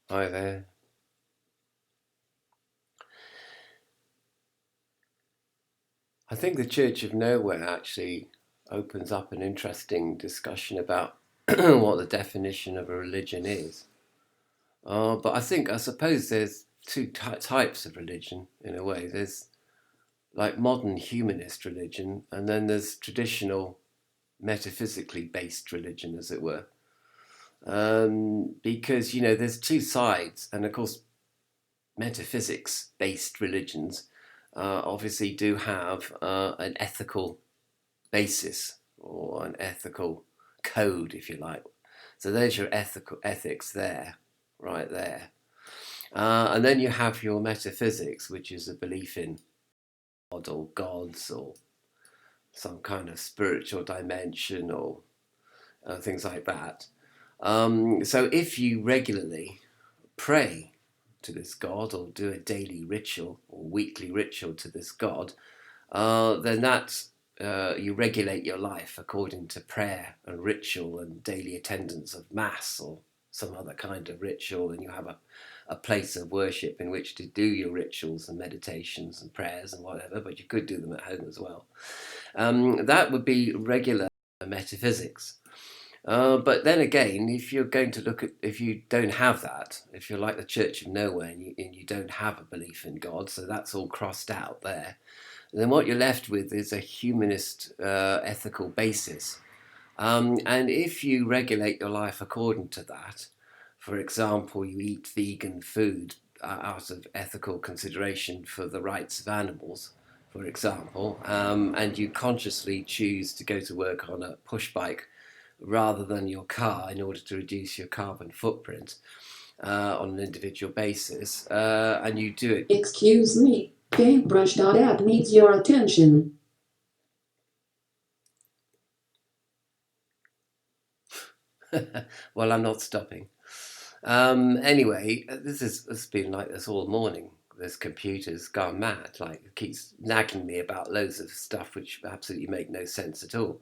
Hi there. I think the Church of Nowhere actually opens up an interesting discussion about what the definition of a religion is. But I suppose there's two types of religion in a way. There's like modern humanist religion, and then there's traditional metaphysically based religion, as it were. Because, there's two sides, and of course, metaphysics based religions obviously do have an ethical basis or an ethical code, if you like. So there's your ethics there, right there. And then you have your metaphysics, which is a belief in God or gods or some kind of spiritual dimension or things like that. So if you regularly pray to this God or do a daily ritual or weekly ritual to this God, then that's you regulate your life according to prayer and ritual and daily attendance of mass or some other kind of ritual, and you have a place of worship in which to do your rituals and meditations and prayers and whatever, but you could do them at home as well. That would be regular metaphysics. But then again, if you're going to look at, if you don't have that, if you're like the Church of Nowhere and you don't have a belief in God, so that's all crossed out there, then what you're left with is a humanist ethical basis. And if you regulate your life according to that, for example, you eat vegan food out of ethical consideration for the rights of animals, for example, and you consciously choose to go to work on a push bike rather than your car in order to reduce your carbon footprint on an individual basis, and you do it. Excuse me, paintbrush.app needs your attention. Well, I'm not stopping. Anyway, this has been like this all morning. This computer's gone mad. Like it keeps nagging me about loads of stuff which absolutely make no sense at all.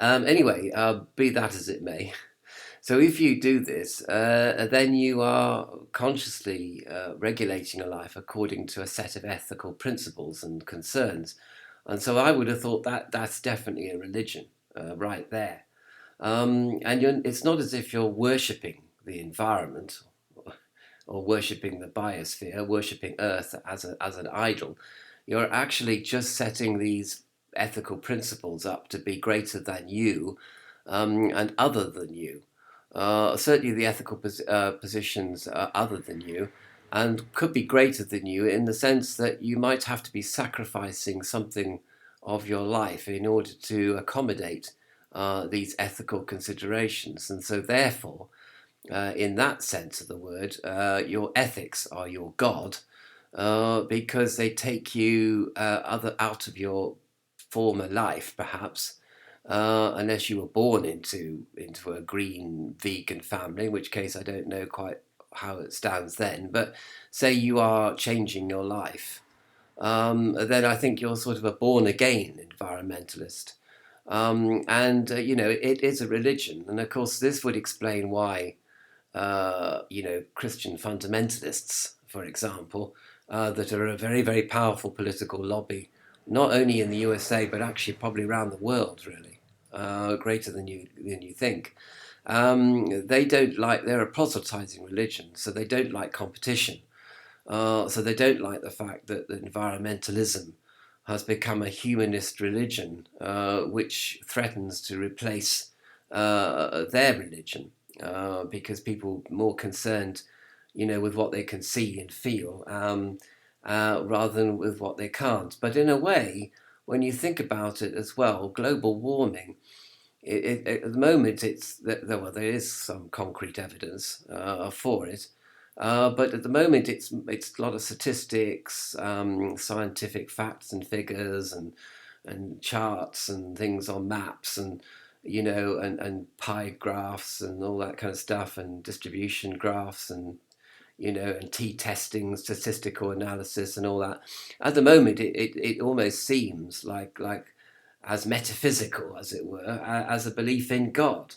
Anyway, be that as it may. So if you do this, then you are consciously regulating your life according to a set of ethical principles and concerns. And so I would have thought that that's definitely a religion right there. And it's not as if you're worshipping the environment or worshipping the biosphere, worshipping Earth as an idol. You're actually just setting these ethical principles up to be greater than you and other than you. Certainly, the ethical positions are other than you and could be greater than you in the sense that you might have to be sacrificing something of your life in order to accommodate these ethical considerations. And so, therefore, in that sense of the word, your ethics are your God because they take you out of your former life, perhaps, unless you were born into a green vegan family, in which case I don't know quite how it stands then. But say you are changing your life, then I think you're sort of a born again environmentalist. And it is a religion, and of course this would explain why Christian fundamentalists, for example, that are a very, very powerful political lobby, not only in the USA, but actually probably around the world, really, greater than you think. They don't like, they're a proselytizing religion, so they don't like competition. So they don't like the fact that environmentalism has become a humanist religion, which threatens to replace their religion, because people are more concerned, with what they can see and feel, rather than with what they can't. But in a way, when you think about it as well, global warming, at the moment, well, there is some concrete evidence for it, but at the moment, it's a lot of statistics, scientific facts and figures, and charts and things on maps, and and pie graphs and all that kind of stuff, and distribution graphs, and t-testing, statistical analysis, and all that. At the moment, it almost seems like as metaphysical, as it were, as a belief in God.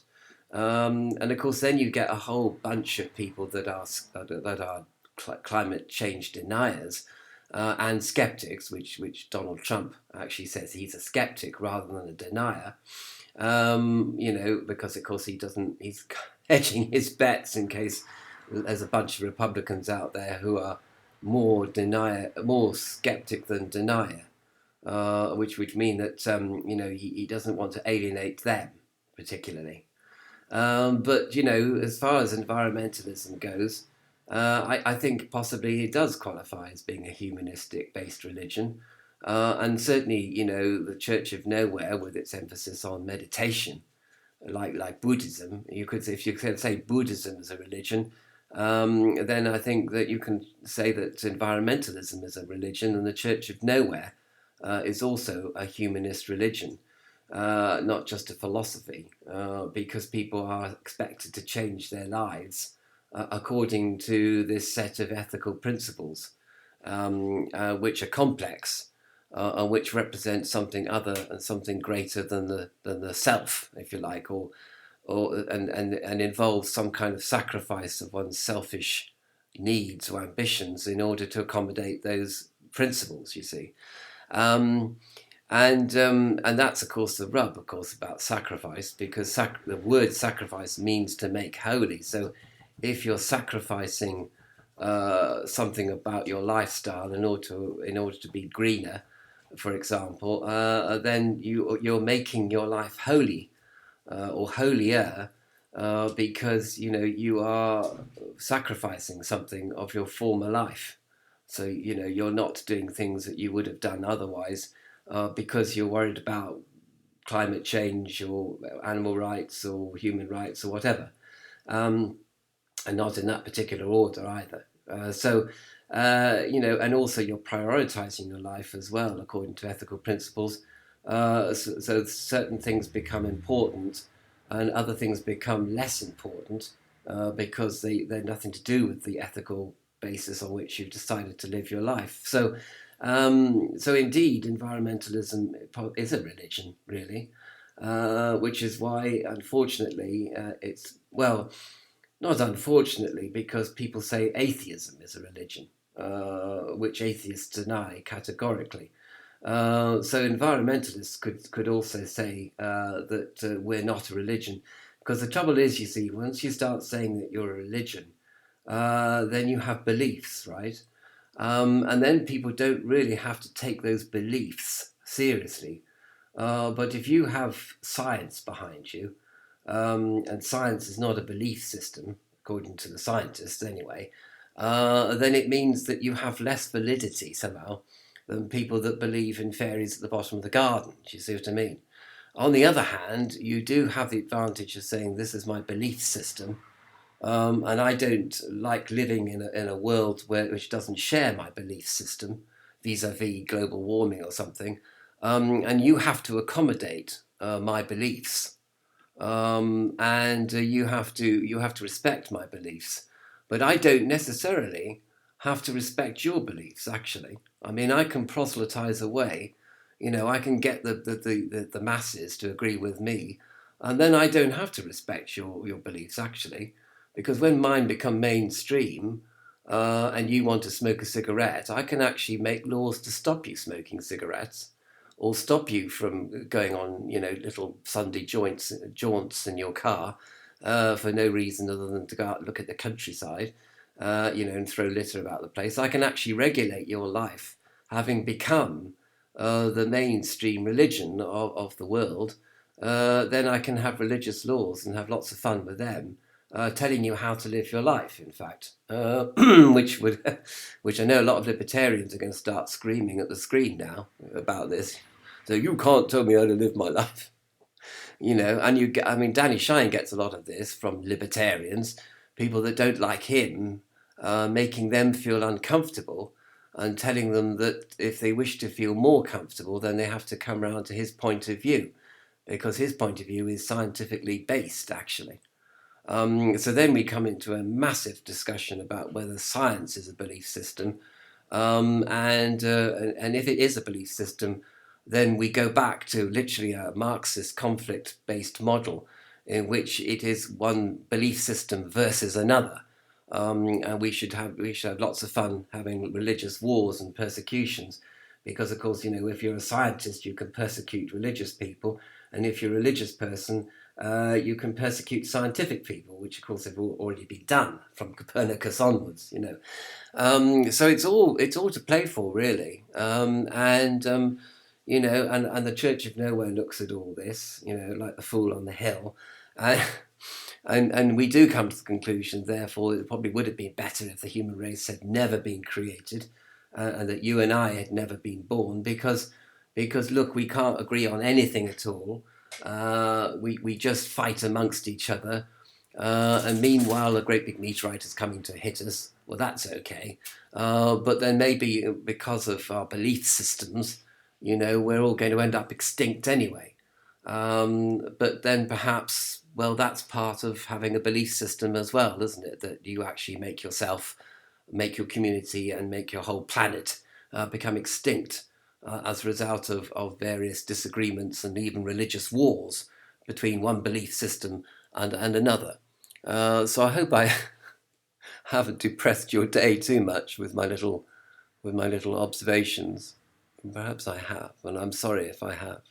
And of course, then you get a whole bunch of people that are climate change deniers and skeptics, which Donald Trump actually says he's a skeptic rather than a denier. Because of course he's hedging his bets in case there's a bunch of Republicans out there who are more skeptic than denier, which mean that he doesn't want to alienate them particularly. But as far as environmentalism goes, I think possibly it does qualify as being a humanistic-based religion, and certainly the Church of Nowhere, with its emphasis on meditation, like Buddhism. If you could say Buddhism is a religion, then I think that you can say that environmentalism is a religion, and the Church of Nowhere is also a humanist religion, not just a philosophy, because people are expected to change their lives according to this set of ethical principles, which are complex and which represent something other and something greater than the self, if you like, and involve some kind of sacrifice of one's selfish needs or ambitions in order to accommodate those principles. You see. And that's of course the rub, of course, about sacrifice, because the word sacrifice means to make holy. So, if you're sacrificing something about your lifestyle in order to be greener, for example, then you're making your life holy or holier because you are sacrificing something of your former life. So you're not doing things that you would have done otherwise because you're worried about climate change or animal rights or human rights or whatever, and not in that particular order either. And also you're prioritizing your life as well according to ethical principles. So certain things become important and other things become less important because they're nothing to do with the ethical basis on which you've decided to live your life. So indeed, environmentalism is a religion, really, which is why, unfortunately, not unfortunately, because people say atheism is a religion, which atheists deny categorically. So environmentalists could also say that we're not a religion, because the trouble is, you see, once you start saying that you're a religion, then you have beliefs, right? And then people don't really have to take those beliefs seriously. But if you have science behind you, and science is not a belief system, according to the scientists anyway, then it means that you have less validity somehow than people that believe in fairies at the bottom of the garden. Do you see what I mean? On the other hand, you do have the advantage of saying, this is my belief system, and I don't like living in a world which doesn't share my belief system, vis-a-vis global warming or something, and you have to accommodate my beliefs, and you have to respect my beliefs, but I don't necessarily have to respect your beliefs. Actually, I mean, I can proselytize away. I can get the masses to agree with me, and then I don't have to respect your beliefs actually, because when mine become mainstream, and you want to smoke a cigarette, I can actually make laws to stop you smoking cigarettes, or stop you from going on, little Sunday jaunts in your car for no reason other than to go out and look at the countryside, and throw litter about the place. I can actually regulate your life, having become the mainstream religion of the world. Then I can have religious laws and have lots of fun with them, telling you how to live your life, in fact, which I know a lot of libertarians are going to start screaming at the screen now about this. So you can't tell me how to live my life, And I mean, Danny Shine gets a lot of this from libertarians, people that don't like him, making them feel uncomfortable and telling them that if they wish to feel more comfortable, then they have to come round to his point of view, because his point of view is scientifically based, actually. So then we come into a massive discussion about whether science is a belief system, and if it is a belief system, then we go back to literally a Marxist conflict-based model, in which it is one belief system versus another. And we should have lots of fun having religious wars and persecutions, because of course, if you're a scientist, you can persecute religious people, and if you're a religious person, you can persecute scientific people, which of course have already been done from Copernicus onwards. So it's all to play for, really, and the Church of Nowhere looks at all this, like the fool on the hill. Uh, and we do come to the conclusion, therefore, it probably would have been better if the human race had never been created, and that you and I had never been born, because look, we can't agree on anything at all. We just fight amongst each other, and meanwhile, a great big meteorite is coming to hit us. Well, that's okay, but then maybe because of our belief systems, we're all going to end up extinct anyway. But then perhaps, well, that's part of having a belief system as well, isn't it? That you actually make yourself, make your community, and make your whole planet become extinct as a result of various disagreements and even religious wars between one belief system and another. So I hope I haven't depressed your day too much with my little observations. Perhaps I have, and I'm sorry if I have.